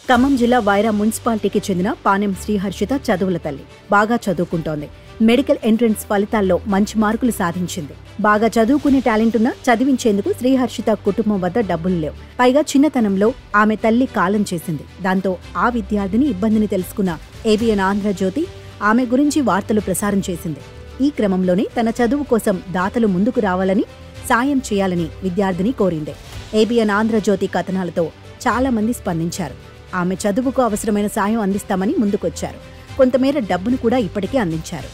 ఖమ్మం జిల్లా వైరా మున్సిపాలిటీకి చెందిన పానెం శ్రీహర్షిత చదువుల తల్లి. బాగా చదువుకుంటోంది. మెడికల్ ఎంట్రన్స్ ఫలితాల్లో మంచి మార్కులు సాధించింది. బాగా చదువుకునే టాలెంట్ ఉన్నా చదివించేందుకు శ్రీహర్షిత కుటుంబం వద్ద డబ్బులు లేవు. పైగా చిన్నతనంలో ఆమె తల్లి కాలం చేసింది. దాంతో ఆ విద్యార్థిని ఇబ్బందిని తెలుసుకున్న ఏబిఎన్ ఆంధ్రజ్యోతి ఆమె గురించి వార్తలు ప్రసారం చేసింది. ఈ క్రమంలోనే తన చదువు కోసం దాతలు ముందుకు రావాలని, సాయం చేయాలని విద్యార్థిని కోరింది. ఏబిఎన్ ఆంధ్రజ్యోతి కథనాలతో చాలా మంది స్పందించారు. ఆమె చదువుకు అవసరమైన సాయం అందిస్తామని ముందుకొచ్చారు. కొంతమేర డబ్బును కూడా ఇప్పటికే అందించారు.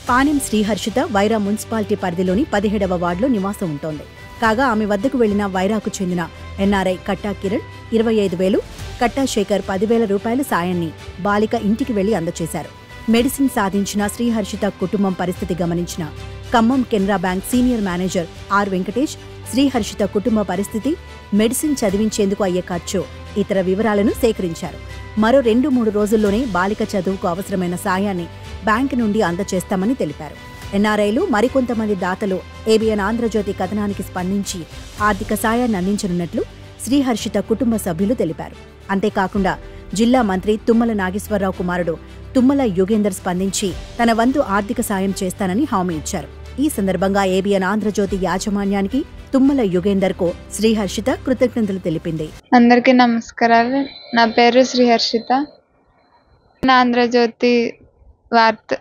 పానెం శ్రీహర్షిత వైరా మున్సిపాలిటీ పరిధిలోని 17వ వార్డులో నివాసం ఉంటోంది. కాగా ఆమె వద్దకు వెళ్లిన వైరాకు చెందిన ఎన్ఆర్ఐ కట్టా కిరణ్ 25,000, కట్టా శేఖర్ 10,000 రూపాయల సాయాన్ని బాలిక ఇంటికి వెళ్లి అందజేశారు. మెడిసిన్ సాధించిన శ్రీహర్షిత కుటుంబం పరిస్థితి గమనించిన Khammam Canara bank senior manager R Venkatesh Sriharshitha కుటుంబ పరిస్థితి, మెడిసిన్ చదివించేందుకు అయ్యే ఖర్చు, ఇతర వివరాలను సేకరించారు. మరో 2-3 రోజుల్లోనే బాలిక చదువుకు అవసరమైన సాయాన్ని బ్యాంకు నుండి అందజేస్తామని తెలిపారు. ఎన్ఆర్ఐలు మరికొంతమంది దాతలు ఏబిఎన్ ఆంధ్రజ్యోతి కథనానికి స్పందించి ఆర్థిక సాయాన్ని అందించనున్నట్లు శ్రీహర్షిత కుటుంబ సభ్యులు తెలిపారు. అంతేకాకుండా జిల్లా మంత్రి తుమ్మల నాగేశ్వరరావు కుమారుడు తుమ్మల యుగేందర్ స్పందించి తన వంతు ఆర్థిక సాయం చేస్తానని హామీ ఇచ్చారు. ఈ సందర్భంగా ఏబిఎన్ ఆంధ్రజ్యోతి యాజమాన్యానికి తుమ్మల యుగేందర్కు శ్రీహర్షిత కృతజ్ఞతలు తెలిపింది. అందరికీ నమస్కారాలు. నా పేరు శ్రీహర్షిత. ఆంధ్రజ్యోతి వార్త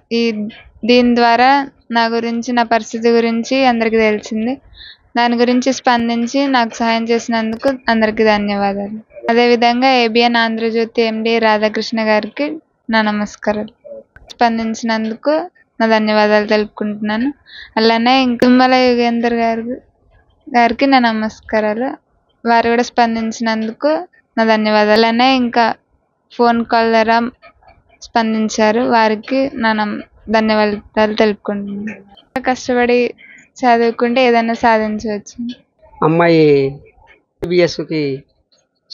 దీని ద్వారా నా గురించి, నా పరిస్థితి గురించి అందరికీ తెలిసింది. దాని గురించి స్పందించి నాకు సహాయం చేసినందుకు అందరికీ ధన్యవాదాలు. అదేవిధంగా ఏబిఎన్ ఆంధ్రజ్యోతి ఎండి రాధాకృష్ణ గారికి నా నమస్కారాలు. స్పందించినందుకు నా ధన్యవాదాలు తెలుపుకుంటున్నాను. అలానే తుమ్మల యుగేందర్ గారికి నా నమస్కారాలు. వారు కూడా స్పందించినందుకు నా ధన్యవాదాలు. అలానే ఇంకా ఫోన్ కాల్ ద్వారా స్పందించారు. వారికి నా ధన్యవాదాలు తెలుపుకుంటున్నాను. కష్టపడి చదువుకుంటే ఏదైనా సాధించవచ్చు. అమ్మాయి బిఎస్కి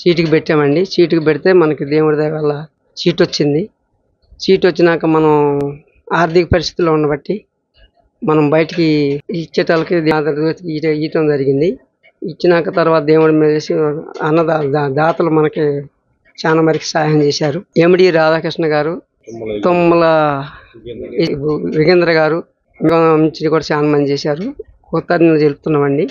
సీటుకి పెట్టామండి. సీటుకి పెడితే మనకి దేవుడి దయ వల్ల సీట్ వచ్చింది. సీట్ వచ్చినాక మనం ఆర్థిక పరిస్థితుల్లో ఉండబట్టి మనం బయటికి ఇచ్చేటాలకి ఇవ్వటం జరిగింది. ఇచ్చినాక తర్వాత దేవుడి మీద దాతలు మనకి చాలా మరికి సహాయం చేశారు. ఎండి రాధాకృష్ణ గారు, తుమ్మల యుగేంద్ర గారు నుంచి కూడా చాలా మంది చేశారు. కృతజ్ఞతలు తెలుపుతున్నామండి.